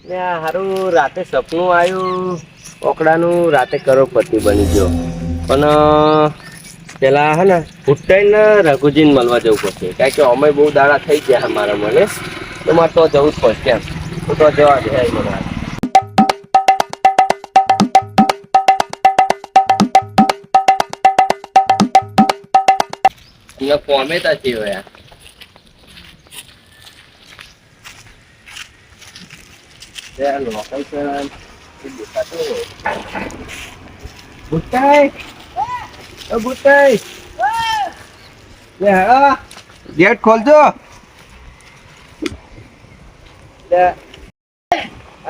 હારું રાતે સપનું આવ્યું ઓકડાનું રાતે કરોડપતિ બની ગયો પણ પેલા હે ને ભૂટાઈને રઘુજીને મળવા જવું પડશે કારણ કે અમે બહુ દાડા થઈ ગયા મારા મને તો મારે તો જવું જ પડશે એમ તો જવા દે મને ફોમે તાથી હોય ગેટ ખોલજો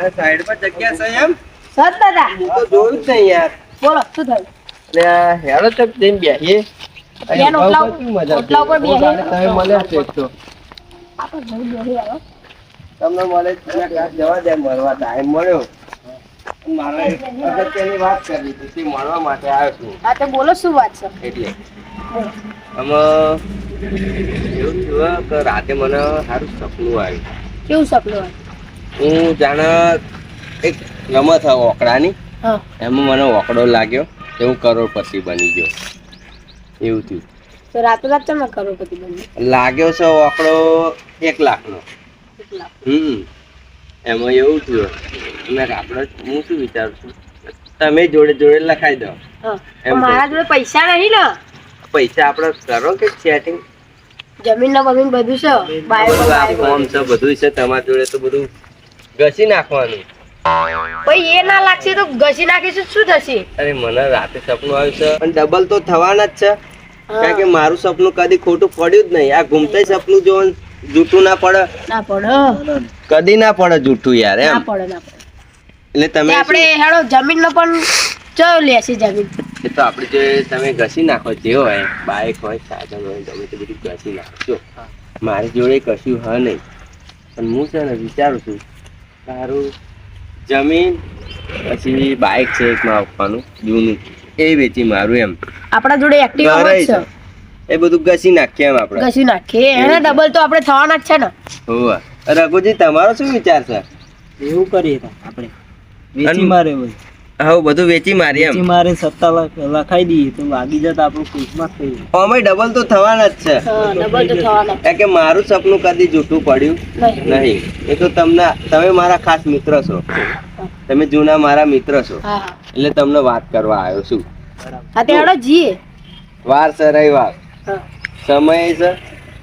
સાઈડ પર જગ્યા છે એમ સર દાદા હું તો જોયું જ નહીં યાર બોલો શું થયું હેડો તક જઈને બેસીએ બેન ઓટલા ઉપર બેસીએ તમે મળ્યા છે તો આપણે જઈ બેસી આવ્યો તમને મળે જવા દે મળવા ટાઈમ મળ્યો મારે અગત્યની વાત કરવી હતી તે મળવા માટે આવ્યો છું હા તો બોલો શું વાત છે એટલે આમાં એવું થયું કે રાતે મને સારું સપનું આવ્યું કેવું સપનું હું જાણે એક રમત હતી ઓકડાની હા એમાં મને ઓકડો લાગ્યો કે હું કરોડપતિ બની ગયો એવું થયું તો રાતોરાત તમે કરોડપતિ બની લાગ્યો છે ઓકડો 1 લાખનો એમાં એવું થયું આપણે હું શું વિચારું છું તમે જોડે જોડે લખાઈ દો મારા જોડે પૈસા નહીં ને પૈસા આપણે કરો કે સેટિંગ જમીન ને બમીન બધું છે ફોર્મ છે બધું છે તમારી જોડે તો બધું ઘસી નાખવાનું ભાઈ એ ના લાગશે તો ઘસી નાખીશું શું થશે અરે મને રાતે સપનું આવ્યું છે પણ ડબલ તો થવાના જ છે કારણ કે મારું સપનું કદી ખોટું પડ્યું જ નહીં આ ઘૂમતા સપનું જો જૂઠું ના પડે કદી ના પડે જૂઠું યાર એમ ના પડે એટલે તમે આપણે હેડો જમીન નો પણ ચયો લેસી જમીન એ તો આપણે જે તમે ઘસી નાખો જે હોય બાઇક હોય સાધન હોય તમે તો બધું ઘસી નાખો મારી જોડે કશું હ નહીં પણ હું છે ને વિચારું છું તારું જમીન પછી બાઇક છે એક માં આપવાનું જૂનું એ વેચી મારું એમ આપણા જોડે એક્ટિવા છે એ બધું ઘસી નાખીએ એમ આપણે ઘસી નાખીએ એને ડબલ તો આપણે થવાના જ છે ને હોવા રઘુજી તમારો શું વિચાર છે એવું કરીએ આપણે વેચી મારે હોય હા બધું વેચી મારી એમ વેચી મારે સત્તા લખાઈ દઈએ તો વાગી જતા આપણું કેસમાં થઈ અમે ડબલ તો થવાના જ છે ડબલ તો થવાના કારણ કે મારું સપનું કદી જૂઠું પડ્યું નહીં એ તો તમે મારા ખાસ મિત્ર છો તમે જૂના મારા મિત્ર છો એટલે તમને વાત કરવા આવ્યો છું હા તે હેડો જીએ વાર છે રવિવાર સમય છે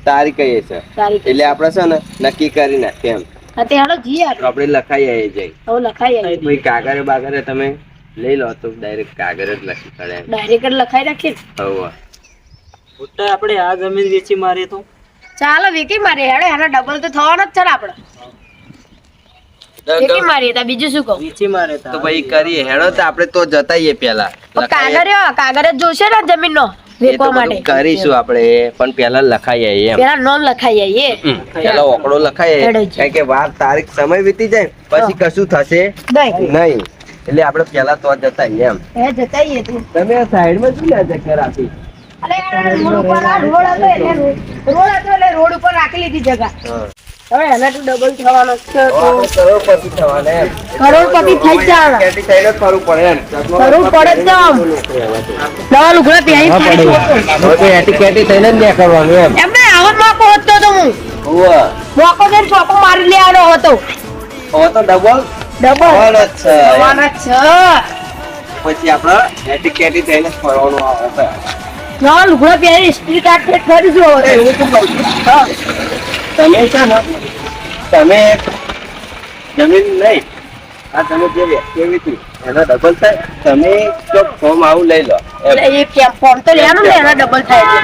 તારીખ એ છે એટલે આપણે છે ને નક્કી કરી નાખીએ એમ હા તે હેડો જીએ આપણે લખાઈ આવીએ જઈ હવે લખાઈ આવીએ ભાઈ કાગરે બાગરે તમે લઈ લો તો ડાયરેક્ટ કાગર જ લખી પડે ડાયરેક્ટ લખાઈ રાખીએ હવે મોટા આપણે આ જમીન વેચી મારીએ તો ચાલો વેકી મારીએ હેડો એનો ડબલ તો થવાનો જ છે ને આપણે વેકી મારીએ તા બીજું શું કહું વેચી મારે તો ભાઈ કરીએ હેડો તો આપણે તો જતાઈએ પેલા કાગર જ જોશે ને જમીન નો વેચવા માટે કરીશું આપણે પણ પેલા લખાઈ આવીએ એમ પેલા નોમ લખાઈ આવીએ પેલા ઓકડો લખાઈ કારણ કે વાર તારીખ સમય વીતી જાય પછી કશું થશે નહીં એટલે આપણે પેલા તો જતાઈએ એમ જતાઈએ તું તમે આ સાઈડ માં શું લે જગ્યા રાખી રોડ ઉપર રાખી લીધી જગા હવે એના તો ડબલ થવાનો છે કરોડપતિ થવાના એમ કરોડપતિ થઈ જવાના કેટી થઈને ફરવું પડે એમ ફરવું પડે જ નવા લુગડા પહેરી કેટી થઈને જ ને કરવાનું એમ એમને આવો મોકો હતો તો હું હોવા મોકો દે ચોકો મારી લેવાનો હતો હવે તો ડબલ ડબલ જ છે થવાના છે પછી આપણે કેટી થઈને ફરવાનું આવે નવા લુગડા પહેરી સ્ટ્રીટ આર્ટ કરીશું હવે એવું તો કહું છું તમે છે ને તમે જમીન નહીં આ તમે જે વ્યક્તિ હતી એનો ડબલ થાય તમે જો ફોર્મ આવું લઈ લો એ ફોર્મ તો લેવાનું ને એના ડબલ થાય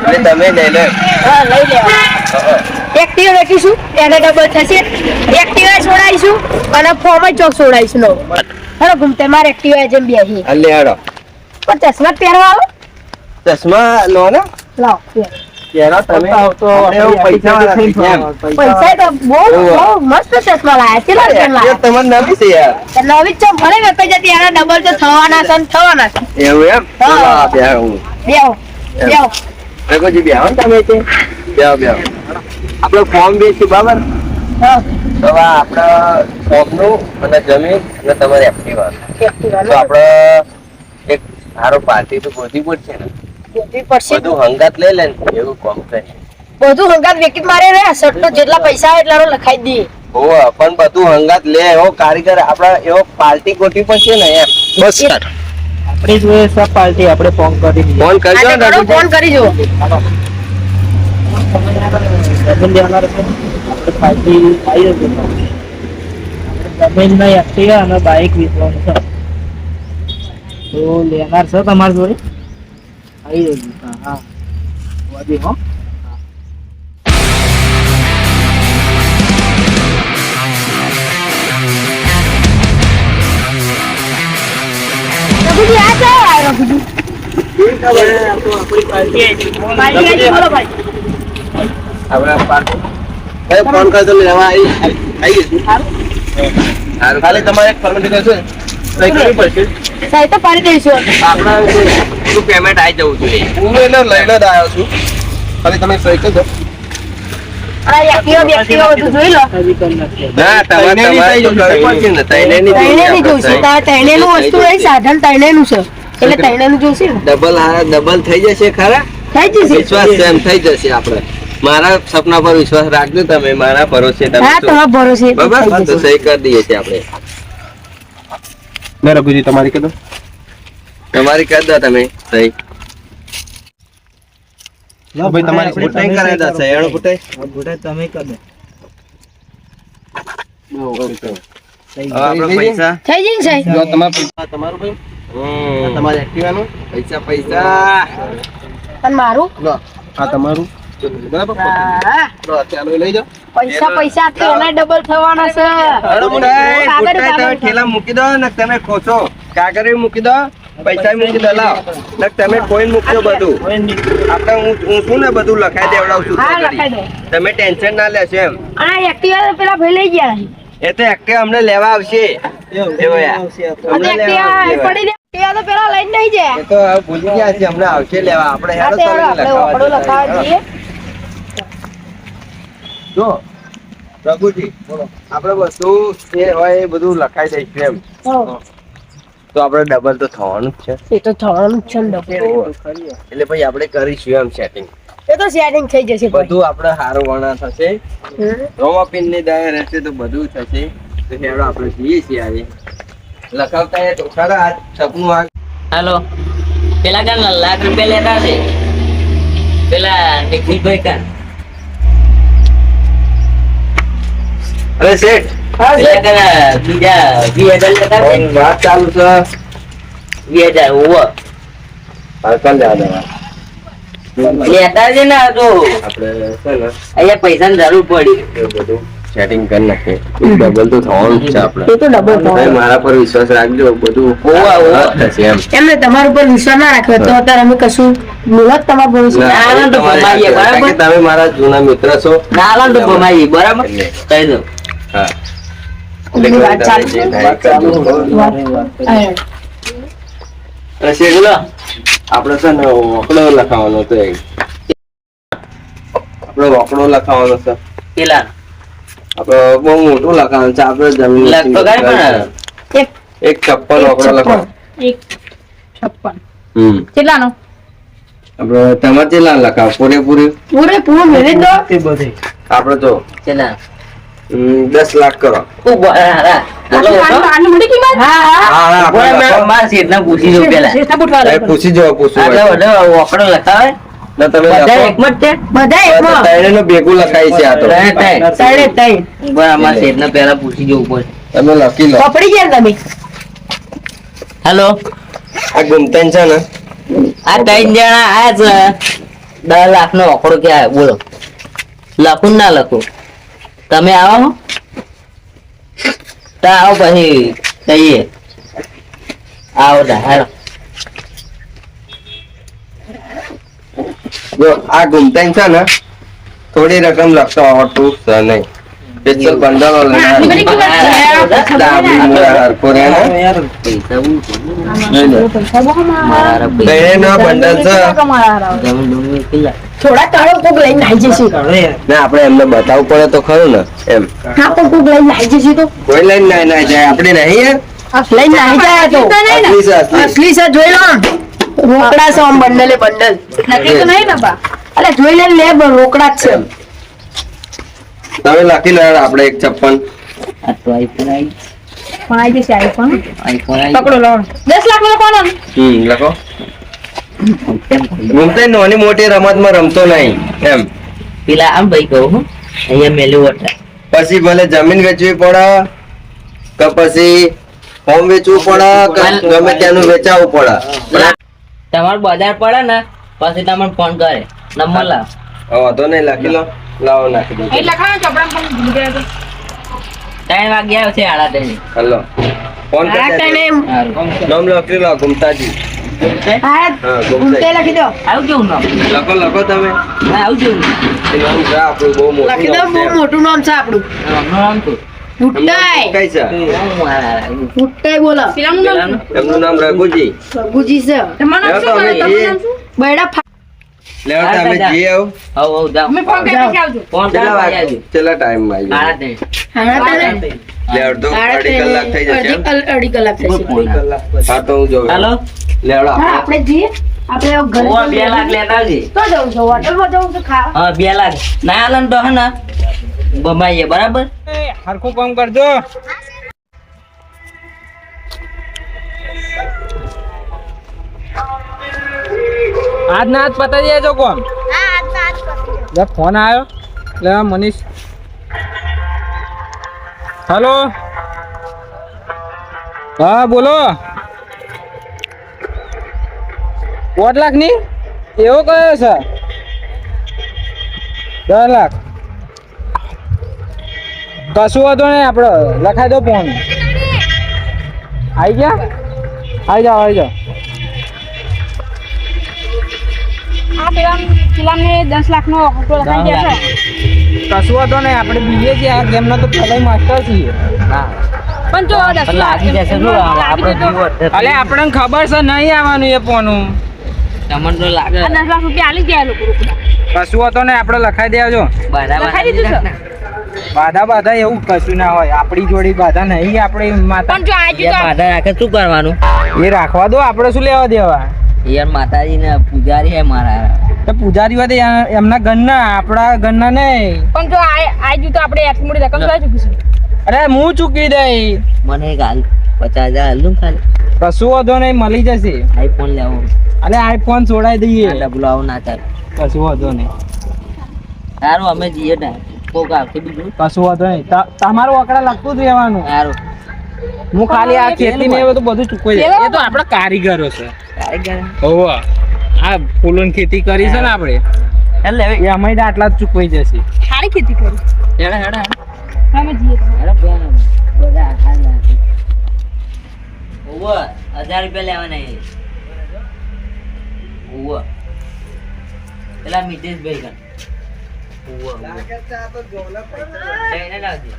એટલે તમે લઈ લો હા લઈ લેવાનું એક્ટિવા વેચીશું એને ડબલ થશે એક્ટિવા છોડાઈશું અને ફોર્મ જ ચોક છોડાઈશું નો હેડો ઘૂમતે મારે એક્ટિવા જેમ બેસી અલે હેડો પણ ચશ્મા પહેરવા આવો ચશ્મા લો ને લાવ પહેરો તમે તો પૈસા તો બહુ મસ્ત ચશ્મા લાયા છે તમને નવી છે યાર નવી ચમ ભલે વેપાઈ જતી એના ડબલ તો થવાના છે ને થવાના છે એવું એમ હા. બેહું બેહો બેહો રઘુજી બેહો ને તમે તે બેહો આપણો ફોર્મ બેસી બરાબર હા તો આ આપણા શોપનું અને જમીન અને તમારી એક્ટિવા એક્ટિવા તો આપણે એક સારો પાર્ટી તો ગોતી પડશે ને ગોતવી પડશે. બધું હંગાત લઈ લે ને એવું કામ કરીએ. બધું હંગાત વેકીટ મારે રે સટ્ટો જેટલા પૈસા આવે એટલાનો લખાઈ દઈએ. હોવે, પણ બધું હંગાત લે એવો કારીગર આપડા એવો પાર્ટી ગોતવી પડશે ને એમ. બસ આપણી જોઈએ સબ પાર્ટી આપણે ફોન કરી દઈએ. ફોન કરજો આજે ને કરો, રઘુજી. ફોન કરી જુઓ. જમીન લેવાના છે. આપણે પાર્ટી આવી જશે. આપણે જમીનના એક્ટિવા અને બાઇક વેચવાનું છે. તો લેનાર છે તમારી જોડે? આવી જશે. હા વાજી હો. રઘુજી આ ક્યાં આવ્યો રઘુજી? આપણી પાર્ટી પાર્ટી આવી બોલો ભાઈ. આપડા પાર્ટી એ ફોન કરજો ને લેવા આવી જશું. સારું, ખાલી તમારે એક ફોર્મેલિટી કરશો ને સહી કરવી પડશે. સાહેબ તો પાડી દઈશું. આપણા શું પેમેન્ટ આવી જવું જોઈએ. હું એને લઈને જ આવ્યો છું, ખાલી તમે સહી કરજો. આ એક્ટિવા બેક્ટિવા બધું જોઈ લો. ના, તમારે તો કરવી પડશે ને. તૈનેની તૈણેની જોઈશે. તારે તૈણેનું વસ્તુ નહીં, સાધન તૈણેનું છે. એટલે તૈણેનું જોઈશે ને. ડબલ થઈ જશે ખરા? થઈ જશે. વિશ્વાસ છે એમ થઈ જશે. આપણે મારા સપના પર વિશ્વાસ રાખજો તમે, મારા ભરોસે તમે હા, છો. તમારા ભરોસે તો બરાબર? થઈ તો જશે. સહી કરી દઈએ છીએ આપણે. ને રઘુજી તમારી કીધું તમારી કરી દો તમે સહી. લો ભાઈ, તમારી આપણે ફૂટાઈ તમે કરાવી દો, કરો. સહીયાણું ફૂટાઈ. હા, ફૂટાઈ તમે કરી દો. હવે આપણે પૈસા થઈ જશે ને સાહેબ? જો તમારું ભાઈ તમારી એક્ટિવાનું પૈસા પૈસા અને મારું? લો આ તમારું બરાબર હા, લો ચાલો લઈ જાઓ પૈસા પૈસા તો એના ડબલ થવાના છે. અરે ફૂટાઈ, કાગળ ફૂટાઈ તમે કાગળ. ઠેલા મૂકી દો ને તમે ખોશો. કાગળ મૂકી દો, પૈસા મૂકી દો. લાવ ને તમે કોઈ મૂકજો બધું. કોઈ નહીં. આપણે હું છું ને બધું લખાઈ દેવડાવશું. હા, તો લખાઈ કરી. દો. તમે ટેન્શન ના લેશો એમ. અને આ એક્ટિવા તો પેલા ભાઈ લઈ ગયા. એ તો એક્ટિવ અમને લેવા આવશે. એવો યાર. આવશે આ તો. અમને અને લેવા એક્ટિવા આવશે. પડી રહી. એક્ટિવા તો પેલા લઈને નહીં જાય. એ તો હવે ભૂલી ગયા છે, હમણાં આવશે લેવા. આપણે હા, હેડો તે તમે આપણે લખાવા ઓકડો જતા લખાવા રહીએ. જઈએ. જો રઘુજી, આપણે બધું જે હોય એ બધું લખાઈ દઈશું એમ. હો. તો આપણે ડબલ તો થવાનું જ છે. એ તો થવાનું જ છે ને ડબલ. એટલે ભાઈ આપણે કરીશું એમ સેટિંગ. એ તો સેટિંગ થઈ જશે ભાઈ. બધું આપણે સારું વણા થશે. હમ. રોમાપિન ની દયા રહેશે તો બધું થશે. તો હેડો આપણે જઈએ છીએ આજે. લખાવતા એ તો ખરા આજ સપનું આ હાલો પેલા કાન લાખ રૂપિયા લેતા છે પેલા નિખિલભાઈ કાન અરે શેઠ, પેલા કાન બીજા 20,000 લેતા છે વાત ચાલુ છે. 20,000 ઓવર હાલકાલ લેવા દેવા. લેતા છે ને તો આપણે છે ને અહીંયા પૈસાની જરૂર પડી એ બધું સેટિંગ કરી નાખીએ. ડબલ તો થવાનું જ છે આપણે. એ તો ડબલ તમે થવાનું. મારા પર વિશ્વાસ રાખજો, બધું ઓવા, ઓવા. થશે એમ. એમને તમારા ઉપર વિશ્વાસ ના રાખ્યો તો અત્યારે અમે કશું મુહૂર્ત તમારા ભરોસે ના, આનંદ તમારી ભમાઈએ, સાથે, કારણ કે બરાબર? તમે મારા જૂના મિત્ર છો. નાલા તો ભમાઈ બરાબર એટલે. કહી દો હા. એમની વાત તમે ચાલુ જે છે. થાય એ કરજો. હા. અને શેઠ, લો, આપણે છે ને ઓકડો લખાવાનો હતો એક. આપણે ઓકડો લખાવાનો છે. પેલા આપણે બહુ મોટું લખાવાનું છે. આપણે જમીન લગભગ આય પણ એક એક છપ્પન ઓકડો લખાવાનો. એક 56. હમ. કેટલાનો? આપણે તમારે કેટલા લખાવ પૂરેપૂરી? પૂરેપૂરો મેળવી દો. તે બધે આપણે તો પેલા 10 લાખ કરો. ઉભો રા આની મોટી કિંમત? હા, હા. હા, હા, આપણે લખો. મારા શેઠને પૂછી દઉં પેલા શેઠને પૂછવા એ લાગો. પૂછી જો પૂછવું આટલો હોય તો. બધો ઓકડો લખાવે ના, તમે બધા લખો. એકમાં જ છે બધા એકમાં. ત્રણેયનું ભેગું લખાય છે આ તો. ત્રણે ત્રણ. ત્રણે ત્રણ. બરાબર મારા શેઠને પહેલા પૂછી જવું પડે તમે લખી લો. પકડી ગયા ને તમે. હેલો આ ગુમતાન છે ને, આ 3 જણા આયા છે 10 લાખનો ઓકડો ક્યાં બોલો લખું ને ના લખું તમે આવો છો? તો આવો પછી કહીએ આવો તા હેલો જો આ ગુમતાન છે ને, થોડી રકમ લખતો આવડતું છે નહીં. સ્પેશિયલ બંડલો આટલી બધી કિંમત છે. ડાબલી મૂળા હરખો રહે ને. યાર પૈસા બહુ છે. લઈ લે. પૈસા બહુ મારા. મારા પૈસા બેનો બંડલ છે. જમીન ડુંગળી કેટલા? થોડા તાળો કોક લઈને નાઈ જશે ના આપણે એમને બતાવવું પડે તો ખરું ને એમ. હા પણ કોક લઈને નાઈ જશે તો કોઈ લઈને ના જાય આપણે નહીં યાર. લઈને નાઈ જાય તો અસલી છે, અસલી. અસલી છે જોઈ લો રોકડા છે આમ બંડલે બંડલ નકલી તો નહીં ને બા અલે જોઈ લે લે રોકડા જ છે તમે લખી લો યાર આપણે 156. આ તો આઈફોન આવી. પણ આવી જશે આઈફોન આઈફોન આવી. પકડો લો 10 લાખ નો કોણ લખો. ગુમતે નાની મોટી રમતમાં રમતો નહીં એમ. પેલા આમ ભાઈ કહું હું અહીંયા મેલ્યું વટા. પછી ભલે જમીન વેચવી પડે કે પછી હોમ વેચવું પડે કે ગમે ત્યાંનું વેચાવવું પડે. તમારે બજાર પડે ને પછી તમને ફોન કરે નંબર લાવ. હવે વાંધો નહીં લખી લો. લાવો નાખી દો. ત્રણ વાગ્યા છે આડા ત્રણ. હલો ફોન આ કરતા ટાઈમે નામ લખી લો ગુમતાજી. હા હા ગુમતે ગુમતાજી લખી દો આવું કેવું નામ? લખો તમે. હા, આવું કેવું નામ? એ નામ છે આપણું બહુ મોટું લખી દો નામ બહુ છે. મોટું નામ છે આપણું નામનું નામ શું? ભુટ્ટાઈ કઈ છે ભુટ્ટાઈ બોલો પેલાનું? એમનું નામ રઘુજી. ગુજી છે લેવો તો અમે જઈએ. બૈડા લેવો તો અમે જઈએ આવું. હવ હવ જાઓ. ફોન કેટલા કરો વાગે આવજો. કેટલા ટાઈમ માં આડા ત્રણ. લે અડધો અઢી કલાક થઈ જશે એમ? અઢી કલાક થશે ફોન આવે. હા તો હું જોઉં. હાલો. લેવડો હા આપણે જઈએ આપણે ઘરે ઓવા 2 લાખ લેતા આવજે. તો જવું છે હોટલમાં જવું છે ખાવા હા 2 લાખ ના આલે ને તો હે ને બમાઈએ બરાબર. હરખું કામ કરજો. આજ ના આજ પતાવી દેજો કોમ. ફોન આવ્યો એટલે મનીષ. હેલો હા બોલો. 8 લાખ ની એવો કયો છે? 10 લાખ કશું વાંધો નહીં આપણે લખાઈ દો ફોન. આવી ગયા? આવી જાઓ આવી જાઓ. કશું વાંધો નહીં આપણે બીજે છીએ આ ગેમનો તો પહેલા માસ્ટર છીએ. લાગી જશે શું આપણો જીવ વધે. અલે આપણને ખબર છે નહીં આવવાનું એ ફોનું. તમને તો લાગે કશું વાંધો નહીં આપણે લખાઈ દેજો. બાધા એવું કશું ના હોય આપણી જોડે બાધા નહીં આપણી માતા બાધા રાખે શું કરવાનું? એ રાખવા દો આપણે શું લેવા દેવા. યાર માતાજી ને પૂજારી હે મારા. તો પૂજારી વાત એમના ઘરના આપણા ઘરના નહીં. અરે હું ચૂકી દઈ. મને એક હાલ 50,000 હાલું ખાલી. કશું વાંધો નહીં મળી જશે. આઈફોન લેવો. અરે આઈફોન છોડાઈ દઈએ. આ ડબલો આવું ના ચાલે. કશું વાંધો નહીં સારું અમે જઈએ ને કોક આવશે બીજું. કશું વાંધો નહીં તમારું વકડા લાગતું જ રહેવાનું. સારું. હું ખાલી આ ખેતી ને એવું બધું ચૂકવાઈ જાય. એ તો આપણા કારીગરો છે. હોવ આ ફૂલોની ખેતી કરી છે ને આપણે એટલે હવે એ અમે આટલા જ ચૂકવાઈ જશે. હેડા હેડા હેડા બેન બધા આખા નાખી. ઓવો 1000 રૂપિયા લેવાના એ. ઓવો પેલા મિતેશભાઈ કન. ઓવો જઈને લાવજે.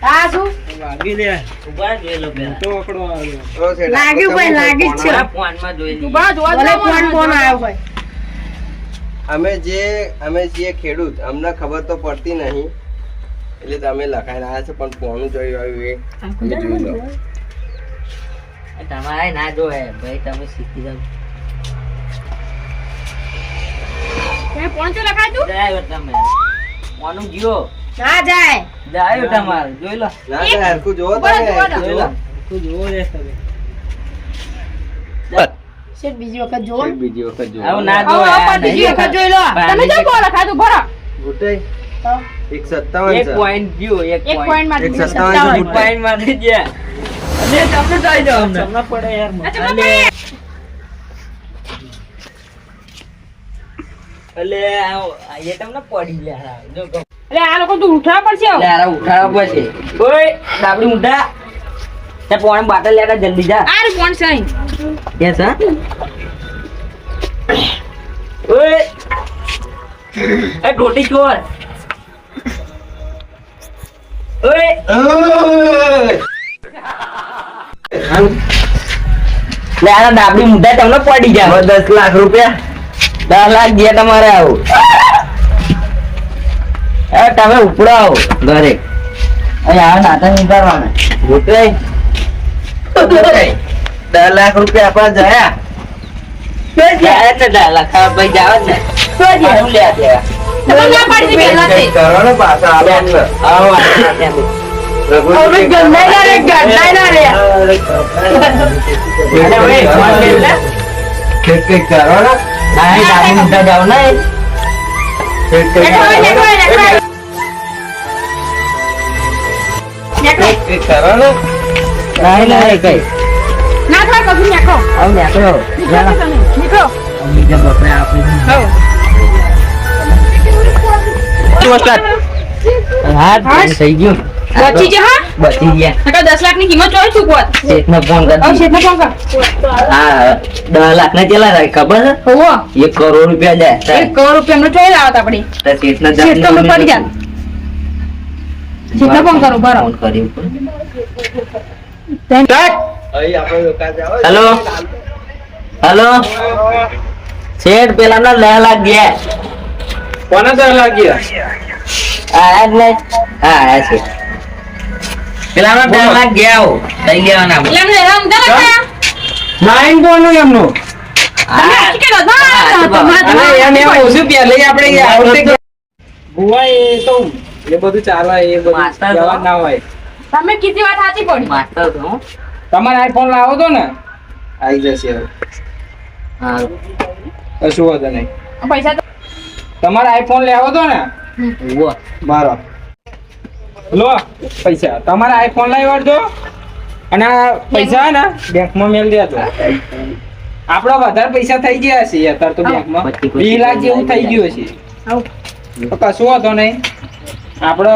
આ શું ઉભા જોઈ લો પેલા. લાગ્યું ભાઈ લાગી જ છે આ ફોનમાં જોઈ લઈએ. ભલે ફોન આવ્યો ભાઈ અમે છીએ ખેડૂત અમને ખબર તો પડતી નહીં એટલે તમે લખાઈ રહ્યા છો પણ કોનું જોઈ આવ્યું એ તમે જોઈ લો. તમારે ના જોવે ભાઈ તમે શીખી જાવ. ડ્રાઈવર તમે મોનું જીઓ ના જાય ડ્રાઈવર તમારે જોઈ લો. ના ના હરખું જોવો તમે જોઈ લો. શેઠ બીજી વખત જોવો ને. બીજી વખત જોવો. આવું ના આવો, જોવે. આવો, પણ બીજી વખત જોઈ લો તમે જો બોલો ખાધું ભરો ગુટાઈ તો 157 એક છે. પોઈન્ટ જીઓ એક એક પોઈન્ટ પોઈન્ટ માં 157 એક પોઈન્ટ માં થઈ ગયા. અને તમને થઈ જાવ અમને. પડે યાર એટલે એ તમને પડી ગયા જો કહું. એટલે આ લોકો તો ઉઠાવા પડશે એટલે આરા ઉઠાડવા પડશે. ઓય ડાબડી ઉઠા. તે પોણી બાટલ લેતા જલ્દી જા આર કોણ છે અહીં? કેસ હા ઓય એ ટોટી ચોર ઓય લે આ ડાબડી મુદ્દા તમને પડી જાય 10 લાખ રૂપિયા 10 લાખ ગયા તમારે આવું એ તમે ઉપડાવો ઘરે અહીં આ નાતા નીકળવાના ગોતે 10 લાખ રૂપિયા આપણા જયા જાય ને 10 લાખ ભાઈ જાવ ને તો જે. આનું લે લે તમે ના પાડી દીધી પહેલાથી. કરો ને પાછા આવવાનું. આવો હવે ગંધાઈ ના રે, ગંધાઈ ના રે. કંઈક કરો ને. ના ડાબી મુદ્દા જાવ ને કંઈક નેકળો, નેકળો, નેકળો. નેકળો. કરો ને. નહીં નહીં કઈ નાખો, કશું નાખો. આવ નીકળો નીકળો તમે, નીકળો. બીજા બકરે આપી હઉ. હા થઈ ગયું બચી જા હા? બચી ગયા નકર 10 લાખની કિંમત ચોય ચૂકવત. શેઠને ફોન હવે કરી શેઠને ફોન કર. હા 10 લાખ ના કેટલા થાય ખબર છે હોવો. 1 કરોડ રૂપિયા જાય 1 કરોડ રૂપિયા એમને ચોય લાવત આપણી. તો શેઠને શેઠ તો અમને પડી જાય. શેઠને ફોન કરો, બરાબર. ફોન કર્યું અહીં આપણે લોકો જાવ. હેલો હેલો શેઠ પેલા ના 10 લાખ ગયા કોને 10 લાખ ગયા? હા એટલે હા છે પેલા ના 10 લાખ ગયા હો લઈ લેવાના એટલે એમને હેરાન કરે કયા? નાઈન કોનું એમનું? તમે આખી કે રજા હા, તમારે અરે એમ તમારે ઓછું પહેલે આપણે આવતે ભુવા એ તો એ બધું ચાલે એ બધું માસ્ટર તો. જવાબ ના હોય. તમે કીધી વાત સાચી પડી. માસ્ટર તો હું તમારે આઈફોન લાવો તો ને આવી જશે હવે. હા કશું વાંધો નહીં. પૈસા તો તમારે આઈફોન લેવો તો ને ઉવો મારો લો પૈસા તમારે આઈફોન લઈ વાળજો અને આ પૈસા ને બેંકમાં મેલ દેજો. આપડે વધારે પૈસા થઈ ગયા છે અત્યારે તો બેંકમાં 2 લાખ જેવું થઈ ગયું છે. તો કશું વાંધો નહીં આપડે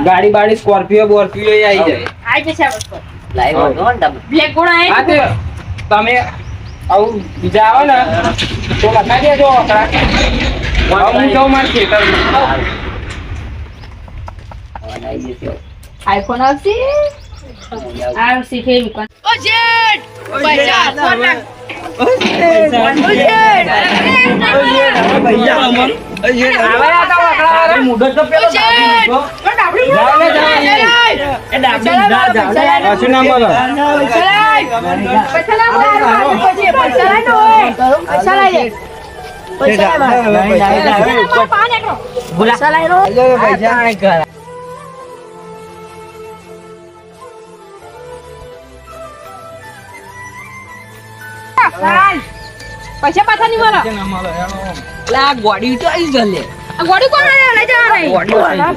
ગાડી બાડી સ્કોર્પિયો બોર્પિયો એ આવી જાય. આઈ જશે આ વસ્તુ. લાઈવ હતો ને તમે બ્લેક ગોળા હા આઈ. તે તમે આવું બીજા આવે ને તો લખાઈ દેજો આંકડા. હવે હું જાઉં મારા ખેતરમાં. આઈફોન આવશે. આવશે કે દુકાન. ઓ જેટ પૈસા ફોન નાખ. ઓ જેટ આવે આ તો આંકડા મુદત તો પેલો દાબી દીધો. જાઓ ને, જાઓ ને. એ દાબી દીધા, જાઓ ને. પાછું ના બોલો. પૈસા પાછા નહીં મળે. ના મળે, હેલો. આ ગોડી તો આવી ગલે આ ગોળી કોણ લઈ જવાના?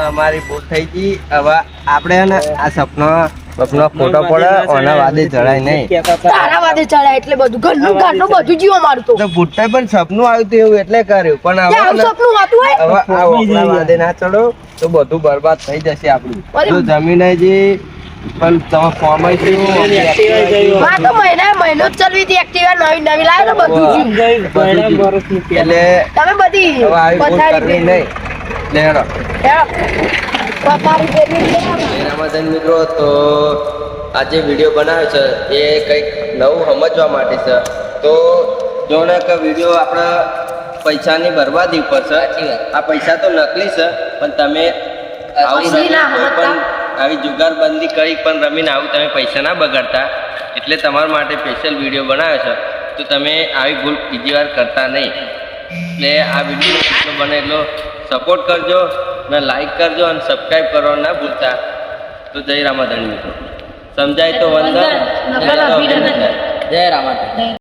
અમારી ભૂલ થઈ ગઈ. હવે આપણે ને આ સપનો ફોટો પડે ઓના વાદે ચડાય નહીં. તારા વાદે ચડાય એટલે બધું ઘરનું ઘરનું બધું જીવો મારું તો. તો ભૂટાઈ પણ સપનું આવ્યું હતું એવું એટલે કર્યું પણ આવું હવે સપનું હોતું હોય. હવે આ ઓપલા વાદે ના ચડો તો બધું બરબાદ થઈ જશે આપણું. અરે. જો જમીન જે પણ તમે ફોર્મ માં તો મહિનો જ ચલવી હતી એક્ટિવા નવી નવી લાવ્યો ને બધું જીવ. એટલે તમે બધી હવે આવી ભૂલ પથારી કરવી ફેરવી. નહીં. લેડો પથારી ફેરવી. રામાધન મિત્રો, તો આજે વિડીયો બનાવ્યો છે એ કંઈક નવું સમજવા માટે છે. તો જો ને કે વિડીયો આપણે પૈસાની બરબાદી ઉપર છે. આ પૈસા તો નકલી છે પણ તમે આવું અસલી ના કોઈ સમજતા. પણ આવી જુગારબંધી કરી પણ રમીને આવું તમે પૈસા ના બગાડતા. એટલે તમારા માટે સ્પેશિયલ વિડીયો બનાવ્યો છે. તો તમે આવી ભૂલ બીજી વાર કરતા નહીં. એટલે આ વિડીયો જેટલો બને એટલો સપોર્ટ કરજો ને લાઈક કરજો અને સબસ્ક્રાઈબ કરવાનું ના ભૂલતા. તો જય રામાધણ મિત્રો. સમજાય તો વંદન, વંદન. નહીં તો અભિનંદન. જય રામાધણ.